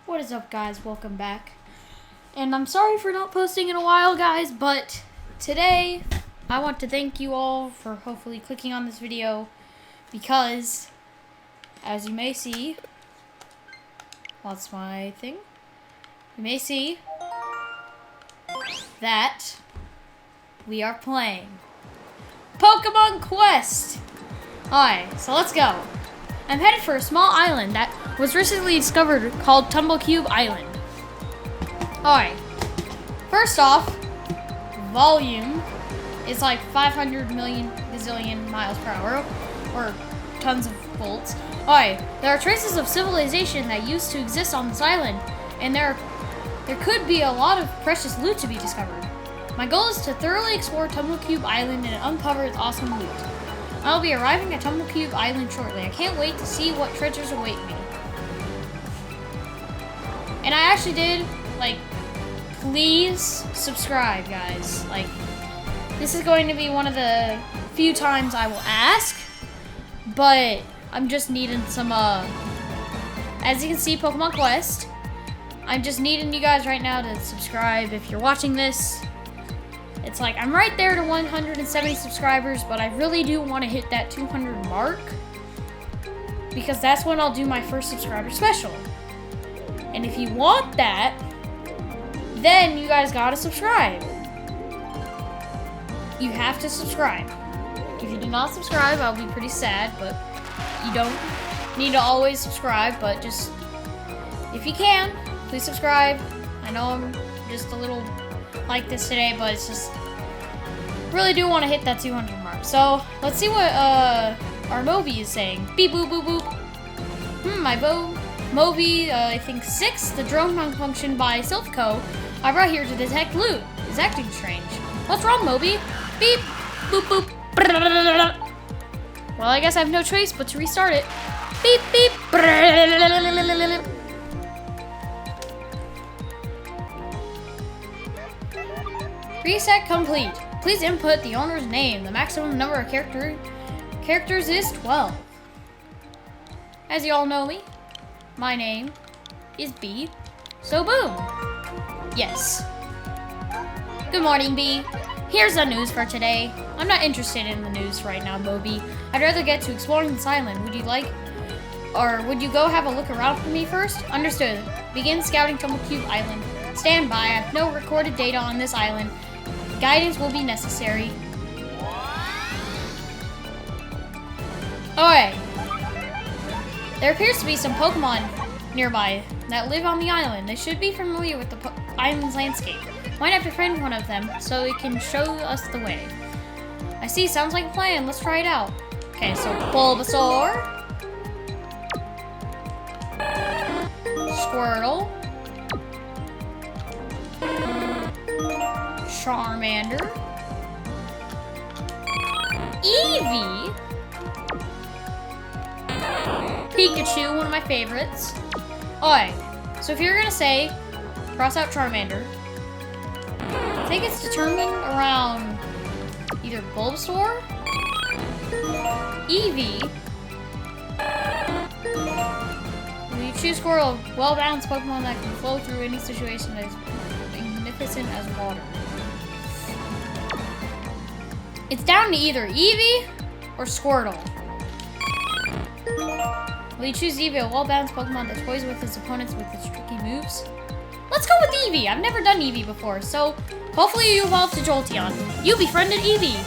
What is up, guys? Welcome back. And I'm sorry for not posting in a while, guys, but today I want to thank you all for hopefully clicking on this video because, as you may see, what's my thing? You may see that we are playing Pokemon Quest. Alright, so let's go. I'm headed for a small island that was recently discovered called Tumblecube Island. Alright, first off, volume is like 500 million gazillion miles per hour, or tons of volts. Alright, there are traces of civilization that used to exist on this island, and there could be a lot of precious loot to be discovered. My goal is to thoroughly explore Tumblecube Island and uncover its awesome loot. I'll be arriving at Tumblecube Island shortly. I can't wait to see what treasures await me. And I actually did, please subscribe, guys. This is going to be one of the few times I will ask, but I'm just needing some, as you can see, Pokemon Quest. I'm just needing you guys right now to subscribe if you're watching this. It's I'm right there to 170 subscribers, but I really do want to hit that 200 mark because that's when I'll do my first subscriber special. And if you want that, then you guys gotta subscribe. You have to subscribe. If you do not subscribe, I'll be pretty sad, but you don't need to always subscribe, but just, if you can, please subscribe. I know I'm just a little like this today, but it's just really do want to hit that 200 mark. So let's see what our Moby is saying. Beep boop boop boop. My Moby, I think 6, the drone malfunction by Silphco. I brought here to detect loot. Is acting strange. What's wrong, Moby? Beep boop boop. Well, I guess I have no choice but to restart it. Beep beep. Reset complete. Please input the owner's name. The maximum number of characters is 12. As you all know me, my name is B. So boom. Yes. Good morning, B. Here's the news for today. I'm not interested in the news right now, Moby. I'd rather get to exploring this island. Would you go have a look around for me first? Understood. Begin scouting Tumblecube Island. Stand by. I have no recorded data on this island. Guidance will be necessary. Alright. There appears to be some Pokemon nearby that live on the island. They should be familiar with the island's landscape. Might have to befriend one of them so it can show us the way. I see, sounds like a plan. Let's try it out. Okay, so Bulbasaur, Squirtle, Charmander, Eevee, Pikachu, one of my favorites. Alright, so if you're gonna say, cross out Charmander, I think it's determined around either Bulbasaur, Eevee. When you choose Squirtle, well-balanced Pokemon that can flow through any situation as magnificent as water. It's down to either Eevee or Squirtle. Will you choose Eevee, a well-balanced Pokemon that toys with its opponents with its tricky moves? Let's go with Eevee. I've never done Eevee before, so hopefully you evolve to Jolteon. You befriended Eevee.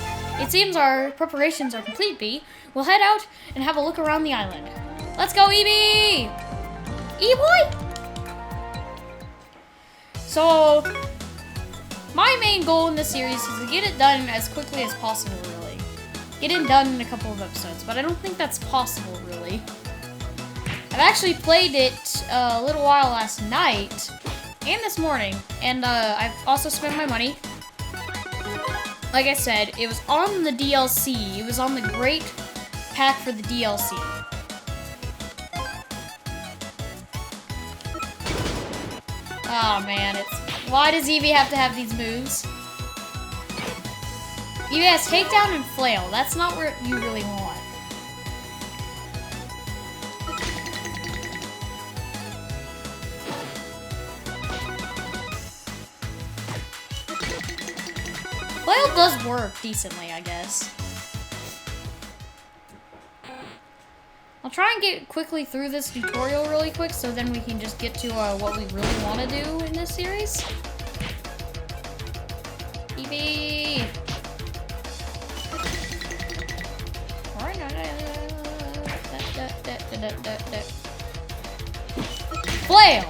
It seems our preparations are complete, B. We'll head out and have a look around the island. Let's go, Eevee! E-boy! So, my main goal in this series is to get it done as quickly as possible, really. Get it done in a couple of episodes, but I don't think that's possible, really. I've actually played it a little while last night and this morning, and I've also spent my money. Like I said, it was on the DLC. It was on the Great Pack for the DLC. Oh man, why does Eevee have to have these moves? Eevee has Takedown and Flail. That's not what you really want. Flail does work decently, I guess. I'll try and get quickly through this tutorial really quick so then we can just get to what we really want to do in this series. Eevee! Flail!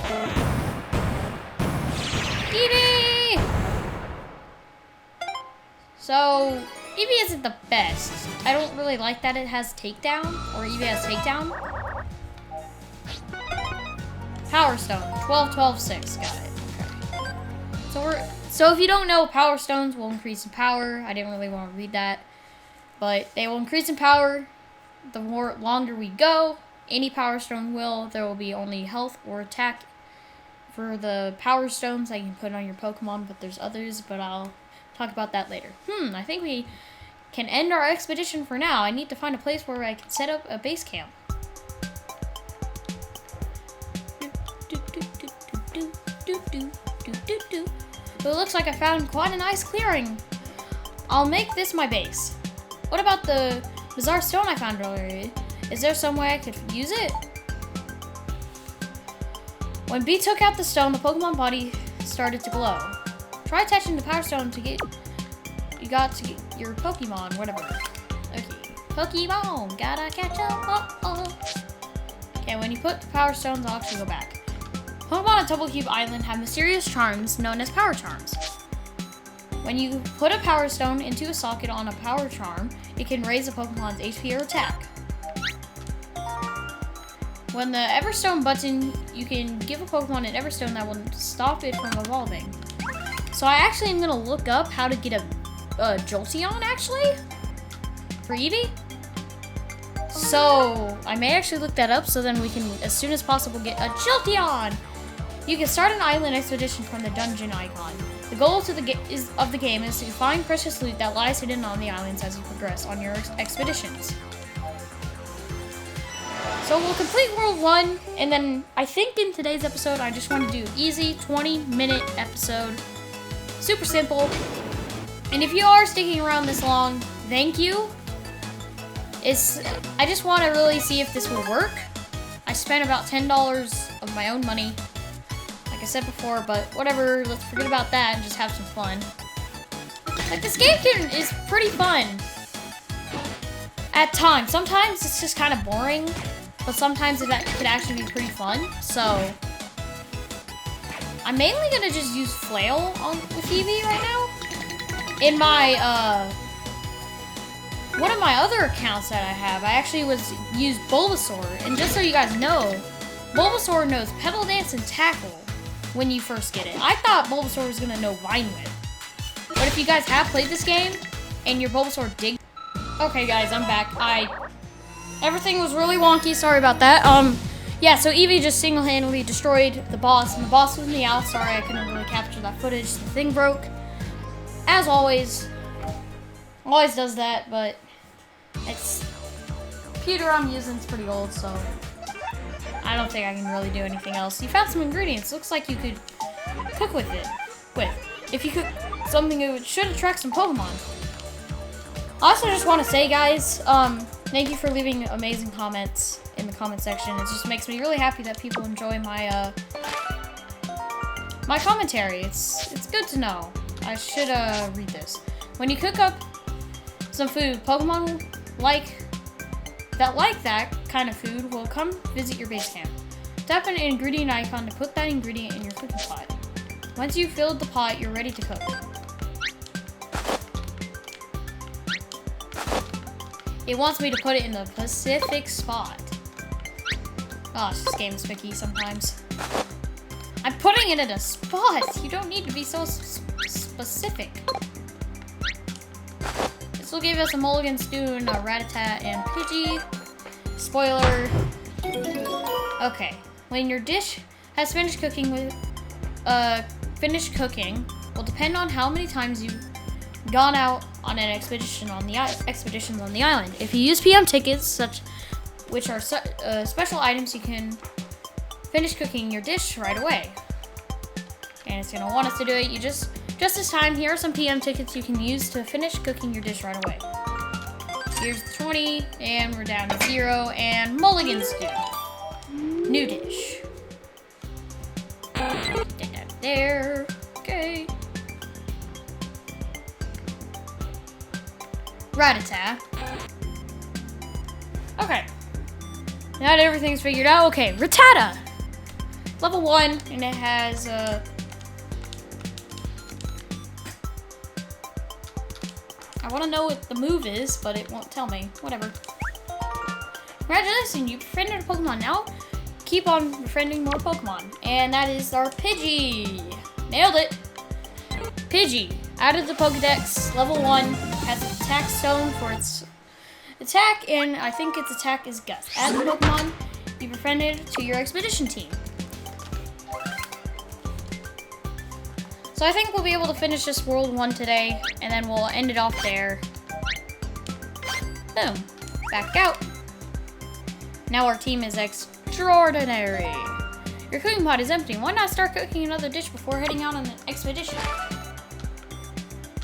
Eevee! So, Eevee isn't the best. I don't really like that it has takedown, or Eevee has takedown. Power Stone, 12, 12, 6, got it. Okay. So if you don't know, Power Stones will increase in power. I didn't really want to read that, but they will increase in power the longer we go. Any Power Stone will. There will be only health or attack for the Power Stones that you can put on your Pokemon, but there's others, but I'll talk about that later. I think we can end our expedition for now. I need to find a place where I can set up a base camp. So it looks like I found quite a nice clearing. I'll make this my base. What about the bizarre stone I found earlier? Is there some way I could use it? When B took out the stone, the Pokemon body started to glow. Try attaching the Power Stone to get your Pokemon, whatever. Okay. Pokemon, gotta catch 'em. Okay, when you put the Power Stones, I'll actually go back. Pokemon on Tumblecube Island have mysterious charms known as Power Charms. When you put a Power Stone into a socket on a Power Charm, it can raise a Pokemon's HP or attack. When the Everstone button, you can give a Pokemon an Everstone that will stop it from evolving. So I actually am gonna look up how to get a Jolteon, actually, for Eevee. So I may actually look that up so then we can, as soon as possible, get a Jolteon. You can start an island expedition from the dungeon icon. The goal of the game is to find precious loot that lies hidden on the islands as you progress on your expeditions. So we'll complete World 1, and then I think in today's episode I just want to do easy 20-minute episode. Super simple. And if you are sticking around this long, thank you. I just want to really see if this will work. I spent about $10 of my own money, like I said before, but whatever, let's forget about that and just have some fun. Like, this game is pretty fun at times. Sometimes it's just kind of boring, but sometimes it could actually be pretty fun. So I'm mainly gonna just use Flail with Eevee right now. In my one of my other accounts that I have, I actually used Bulbasaur, and just so you guys know, Bulbasaur knows Petal Dance and Tackle when you first get it. I thought Bulbasaur was gonna know Vine Whip, but if you guys have played this game and your Bulbasaur dig. Okay, guys, I'm back. Everything was really wonky. Sorry about that. Yeah. So Eevee just single-handedly destroyed the boss, and the boss was Meowth. Sorry, I couldn't really capture that footage. The thing broke. As always does that, but it's computer I'm using is pretty old, so I don't think I can really do anything else. You found some ingredients. Looks like you could cook with it. If you cook something, it should attract some Pokemon. I also just want to say, guys, thank you for leaving amazing comments in the comment section. It just makes me really happy that people enjoy my my commentary. It's good to know. I should read this. When you cook up some food, Pokemon like that kind of food will come visit your base camp. Tap an ingredient icon to put that ingredient in your cooking pot. Once you've filled the pot, you're ready to cook. It wants me to put it in the specific spot. Oh, this game is picky sometimes. I'm putting it in a spot. You don't need to be so specific. This will give us a Mulligan Spoon, a Rattata, and Pidgey. Spoiler. Okay. When your dish has finished cooking will depend on how many times you've gone out on an expeditions on the island. If you use PM tickets, which are special items, you can finish cooking your dish right away. And it's gonna want us to do it. You just Just this time, here are some PM tickets you can use to finish cooking your dish right away. Here's the 20, and we're down to 0, and mulligan stew. New dish. Get that there. Okay. Rat-a-tat. Okay. Now that everything's figured out, okay, Rattata. Level 1, and it has I want to know what the move is, but it won't tell me. Whatever. Congratulations, you befriended a Pokemon. Now, keep on befriending more Pokemon. And that is our Pidgey. Nailed it. Pidgey. Added the Pokedex. Level 1. Has an attack stone for its attack, and I think its attack is Gust. Add the Pokemon you befriended to your expedition team. So I think we'll be able to finish this World 1 today, and then we'll end it off there. Boom. Back out. Now our team is extraordinary. Your cooking pot is empty. Why not start cooking another dish before heading out on an expedition?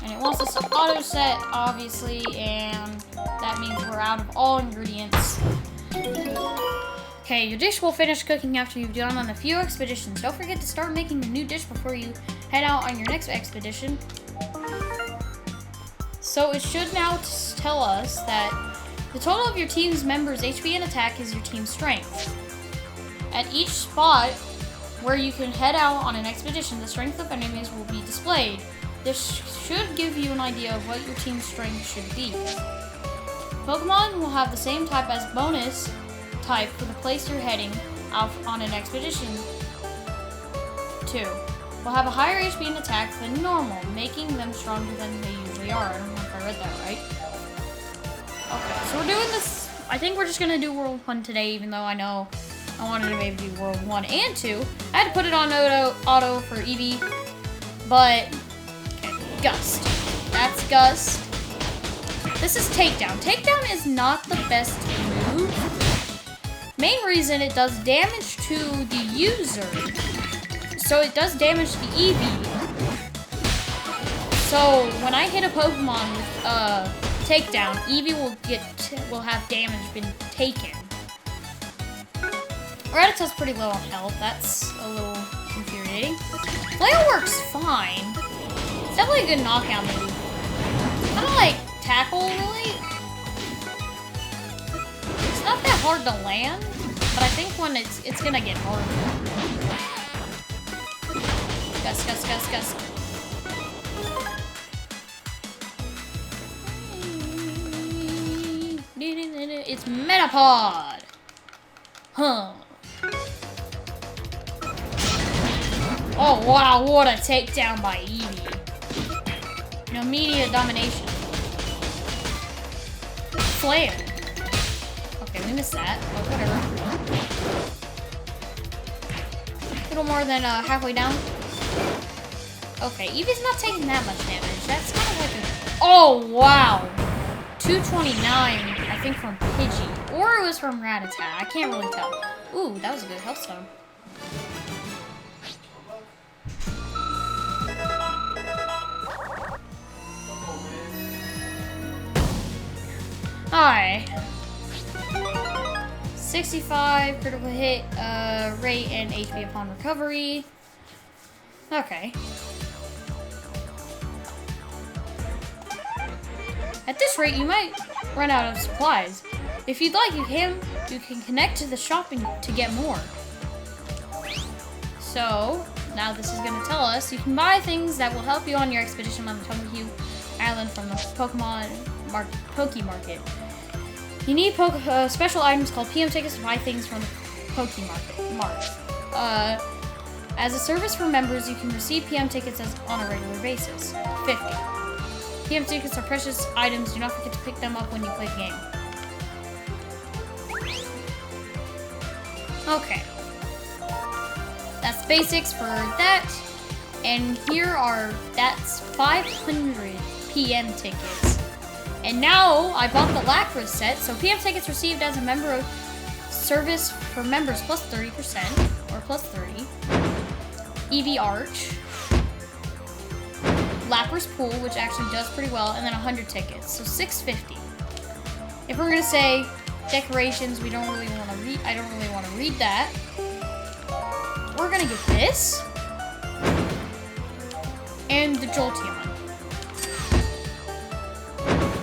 And it wants us to auto set, obviously, and that means we're out of all ingredients. Okay, your dish will finish cooking after you've done on a few expeditions. Don't forget to start making a new dish before you head out on your next expedition. So it should now tell us that the total of your team's members' HP and attack is your team's strength. At each spot where you can head out on an expedition, the strength of enemies will be displayed. This should give you an idea of what your team's strength should be. Pokemon will have the same type as bonus type for the place you're heading out on an expedition to. Will have a higher HP and attack than normal, making them stronger than they usually are. I don't know if I read that right. Okay, so we're doing this. I think we're just gonna do World 1 today, even though I know I wanted to maybe do World 1 and 2. I had to put it on auto for Eevee, but okay, Gust. That's Gust. This is Takedown. Takedown is not the best move. Main reason, it does damage to the user. So it does damage to Eevee. So when I hit a Pokemon with Takedown, Eevee will have damage been taken. Rattata's pretty low on health. That's a little infuriating. Flail works fine. It's definitely a good knockout move. Kind of like Tackle, really. It's not that hard to land, but I think when it's gonna get harder. Gust, Gust, Gust, Gust. It's Metapod. Huh. Oh wow, what a takedown by Eevee. No immediate domination. Flare. Okay, we missed that, but whatever. A little more than halfway down. Okay, Eevee's not taking that much damage. That's kind of like a... Oh, wow. 229, I think, from Pidgey. Or it was from Rattata. I can't really tell. Ooh, that was a good health stone. Alright. 65 critical hit rate and HP upon recovery. Okay. At this rate, you might run out of supplies. If you'd like, you can connect to the shop to get more. So, now this is going to tell us you can buy things that will help you on your expedition on the Tumblehue Island from the Poke Market. You need special items called PM tickets to buy things from the Poke Market. As a service for members, you can receive PM tickets on a regular basis. 50. PM tickets are precious items. Do not forget to pick them up when you play the game. Okay. That's basics for that. And that's 500 PM tickets. And now I bought the Lacra set, so PM tickets received as a member of service for members plus 30%, or plus 30. Eevee Arch. Lapras Pool, which actually does pretty well, and then 100 tickets, so 650. If we're gonna say decorations, we don't really want to read. I don't really want to read that. We're gonna get this and the Jolteon.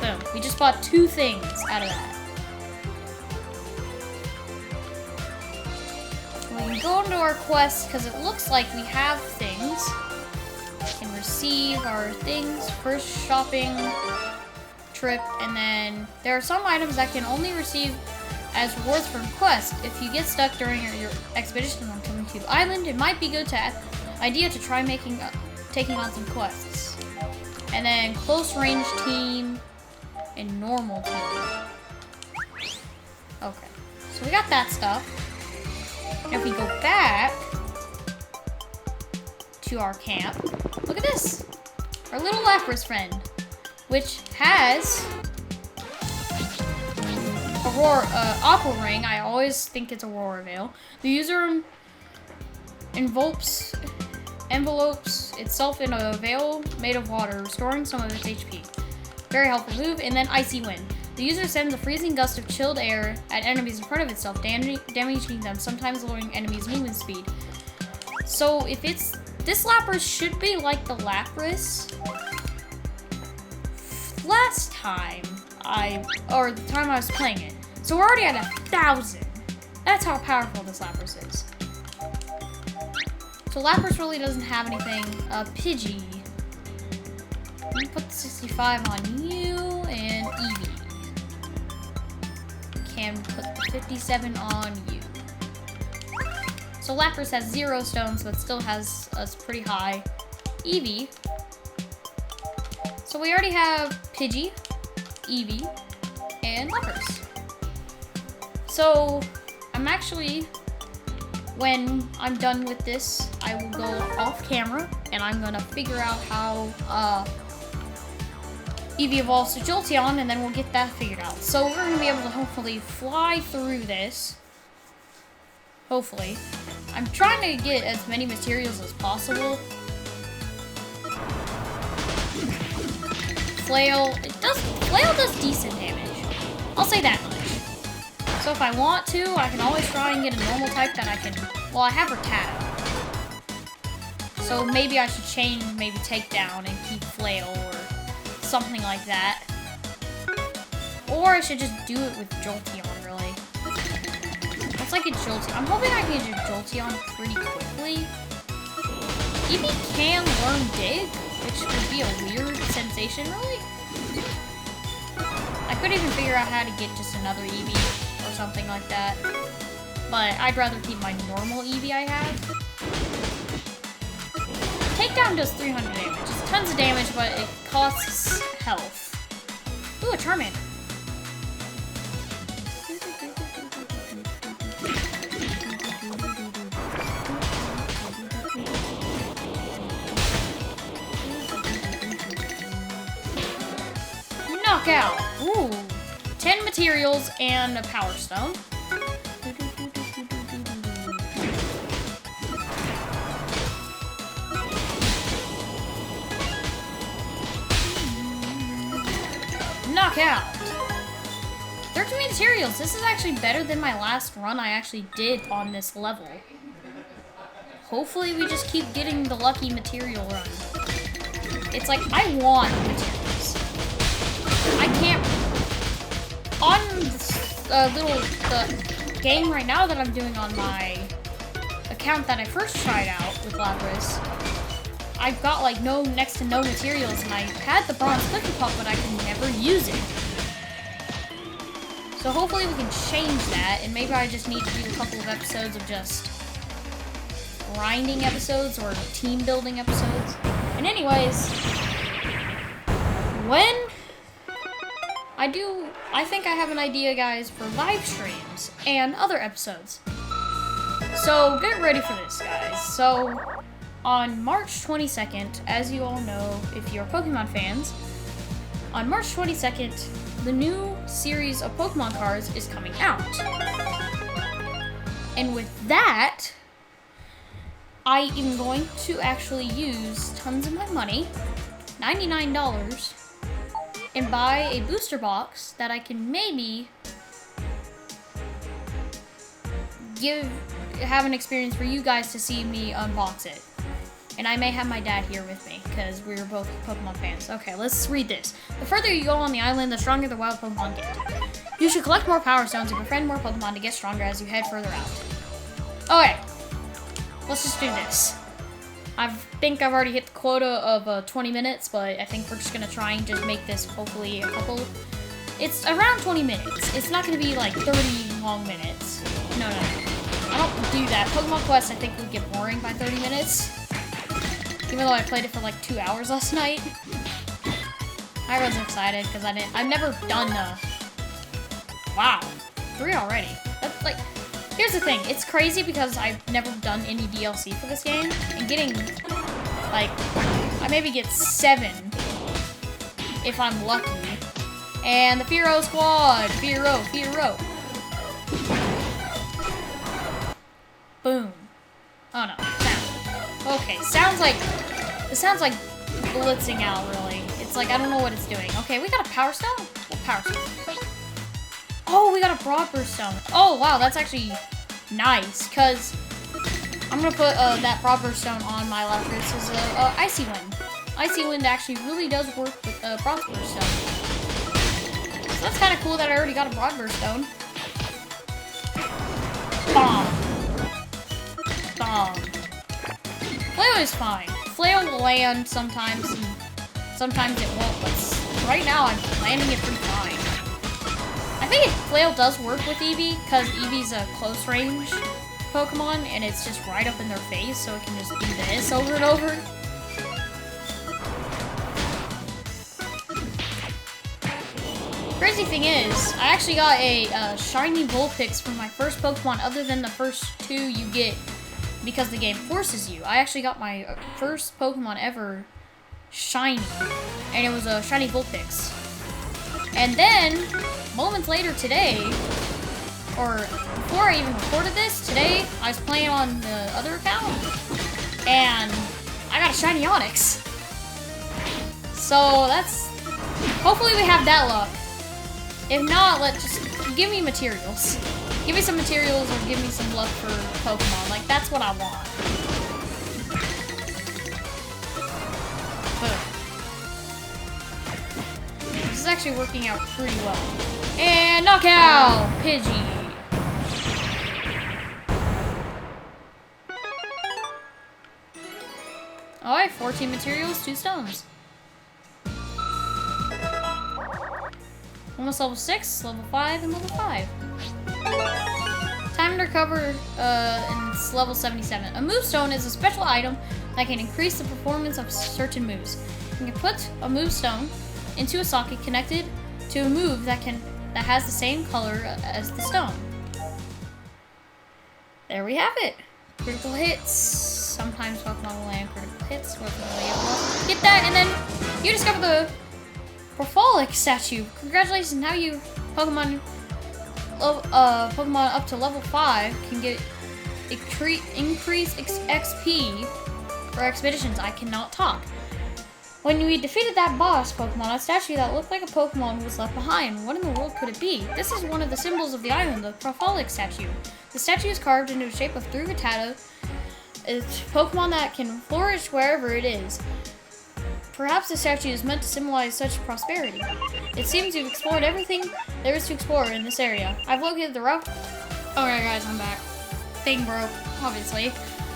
Boom. We just bought 2 things out of that. We can go into our quest because it looks like we have things. We can receive our things. First shopping trip, and then there are some items that can only receive as rewards from quests. If you get stuck during your expedition on Cube Island, it might be good idea to try taking on some quests. And then close range team and normal team. Okay, so we got that stuff. If we go back to our camp, look at this, our little Lapras friend, which has Aqua Ring. I always think it's Aurora Veil. The user envelopes itself in a veil made of water, restoring some of its HP. Very helpful move. And then Icy Wind. The user sends a freezing gust of chilled air at enemies in front of itself, damaging them, sometimes lowering enemies' movement speed. So if it's this Lapras should be like the Lapras last time the time I was playing it. So we're already at 1,000. That's how powerful this Lapras is. So Lapras really doesn't have anything. Pidgey. Let me put the 65 on you and Eevee. Can put the 57 on you. So Lapras has 0 stones, but still has us pretty high. Eevee. So we already have Pidgey, Eevee, and Lapras. So I'm actually, when I'm done with this, I will go off camera and I'm gonna figure out how Eevee evolves to Jolteon, and then we'll get that figured out. So we're gonna be able to hopefully fly through this. Hopefully. I'm trying to get as many materials as possible. Flail does decent damage. I'll say that much. So if I want to, I can always try and get a normal type that I can, well, I have Rattata. So maybe I should change, maybe Takedown and keep Flail or something like that. Or I should just do it with Jolteon, really. Let's like a Jolteon. I'm hoping I can get a Jolteon pretty quickly. Eevee can learn Dig, which would be a weird sensation, really. I could even figure out how to get just another Eevee or something like that. But I'd rather keep my normal Eevee I have. Takedown does 300 damage. It's tons of damage, but it costs health. Ooh, a Charmander. Knockout. Ooh. 10 materials and a Power Stone. Knockout. 13 materials. This is actually better than my last run I actually did on this level. Hopefully we just keep getting the lucky material run. It's like, I want materials. I can't... On the game right now that I'm doing on my account that I first tried out with Lapras, I've got like next to no materials, and I had the bronze cookie pup, but I could never use it. So hopefully we can change that, and maybe I just need to do a couple of episodes of just grinding episodes or team building episodes. And anyways, when I think I have an idea, guys, for live streams and other episodes. So get ready for this, guys. So on March 22nd, as you all know, if you're Pokemon fans, on March 22nd, the new series of Pokemon cards is coming out. And with that, I am going to actually use tons of my money $99 and buy a booster box that I can maybe have an experience for you guys to see me unbox it. And I may have my dad here with me, because we're both Pokemon fans. Okay, let's read this. The further you go on the island, the stronger the wild Pokemon get. You should collect more Power Stones and befriend more Pokemon to get stronger as you head further out. Okay, let's just do this. I think I've already hit the quota of 20 minutes, but I think we're just going to try and just make this hopefully a couple... It's around 20 minutes. It's not going to be like 30 long minutes. No. I don't do that. Pokemon Quest, I think, would get boring by 30 minutes. Even though I played it for like 2 hours last night. I was excited because I've never done wow, 3 already. That's like, here's the thing. It's crazy because I've never done any DLC for this game. And getting, like, I maybe get 7 if I'm lucky. And the Fearow squad. Fearow. Boom. Oh no. Okay, it sounds like blitzing out, really. It's like, I don't know what it's doing. Okay, we got a Power Stone? What Power Stone? Oh, we got a Broad Burst Stone. Oh, wow, that's actually nice, because I'm going to put that Broad Burst Stone on my Lapras as a Icy Wind. Icy Wind actually really does work with Broad Burst Stone. So that's kind of cool that I already got a Broad Burst Stone. Bomb. Flail is fine. Flail will land sometimes, and sometimes it won't, but right now I'm landing it pretty fine. I think Flail does work with Eevee, because Eevee's a close range Pokemon, and it's just right up in their face, so it can just do this over and over. Crazy thing is, I actually got a shiny Vulpix from my first Pokemon, other than the first 2 you get because the game forces you. I actually got my first Pokemon ever shiny, and it was a shiny Vulpix. And then, moments later today, or before I even recorded this, today I was playing on the other account, and I got a shiny Onix. So that's, hopefully we have that luck. If not, just give me materials. Give me some materials or give me some luck for Pokemon. Like, that's what I want. This is actually working out pretty well. And knockout! Pidgey. Alright, 14 materials, 2 stones. Almost level 6, level 5, and level 5. Time to recover, and it's level 77. A move stone is a special item that can increase the performance of certain moves. You can put a move stone into a socket connected to a move that has the same color as the stone. There we have it. Critical hits. Sometimes Pokemon will land critical hits. Get that, and then you discover the Profolic statue. Congratulations! Now you Pokemon up to level 5 can get increased XP for expeditions. I cannot talk. When we defeated that boss Pokemon, a statue that looked like a Pokemon was left behind. What in the world could it be? This is one of the symbols of the island, the Profolic statue. The statue is carved into the shape of Through Rattata. It's Pokemon that can flourish wherever it is. Perhaps the statue is meant to symbolize such prosperity. It seems you've explored everything there is to explore in this area. I've located the route. Alright guys, I'm back. Thing broke, obviously.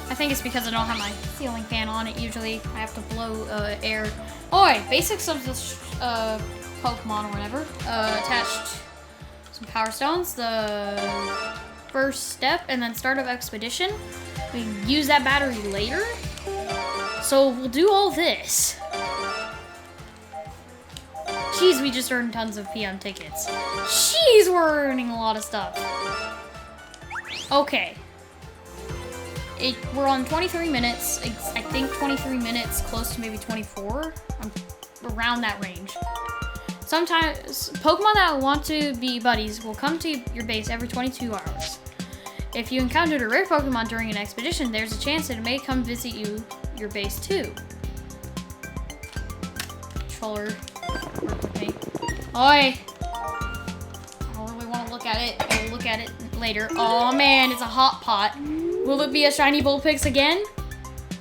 I think it's because I don't have my ceiling fan on it usually. I have to blow air. Alright, basics of this Pokemon or whatever. Attached some Power Stones, the first step, and then start of expedition. We can use that battery later. So we'll do all this. Jeez, we just earned tons of PM tickets. Jeez, we're earning a lot of stuff. Okay. We're on 23 minutes. I think 23 minutes, close to maybe 24. I'm around that range. Sometimes, Pokemon that want to be buddies will come to your base every 22 hours. If you encountered a rare Pokemon during an expedition, there's a chance that it may come visit your base too. controller work with me. Oi! I don't really want to look at it. I'll look at it later. Oh man, it's a hot pot. Will it be a shiny Vulpix again?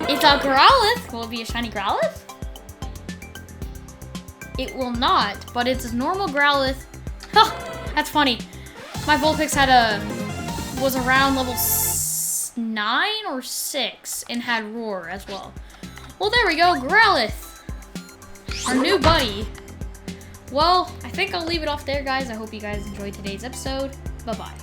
It's a Growlithe. Will it be a shiny Growlithe? It will not, but it's a normal Growlithe. Huh, that's funny. My Vulpix was around level 9 or 6 and had Roar as well. Well, there we go, Growlithe. Our new buddy. Well, I think I'll leave it off there, guys. I hope you guys enjoyed today's episode. Bye-bye.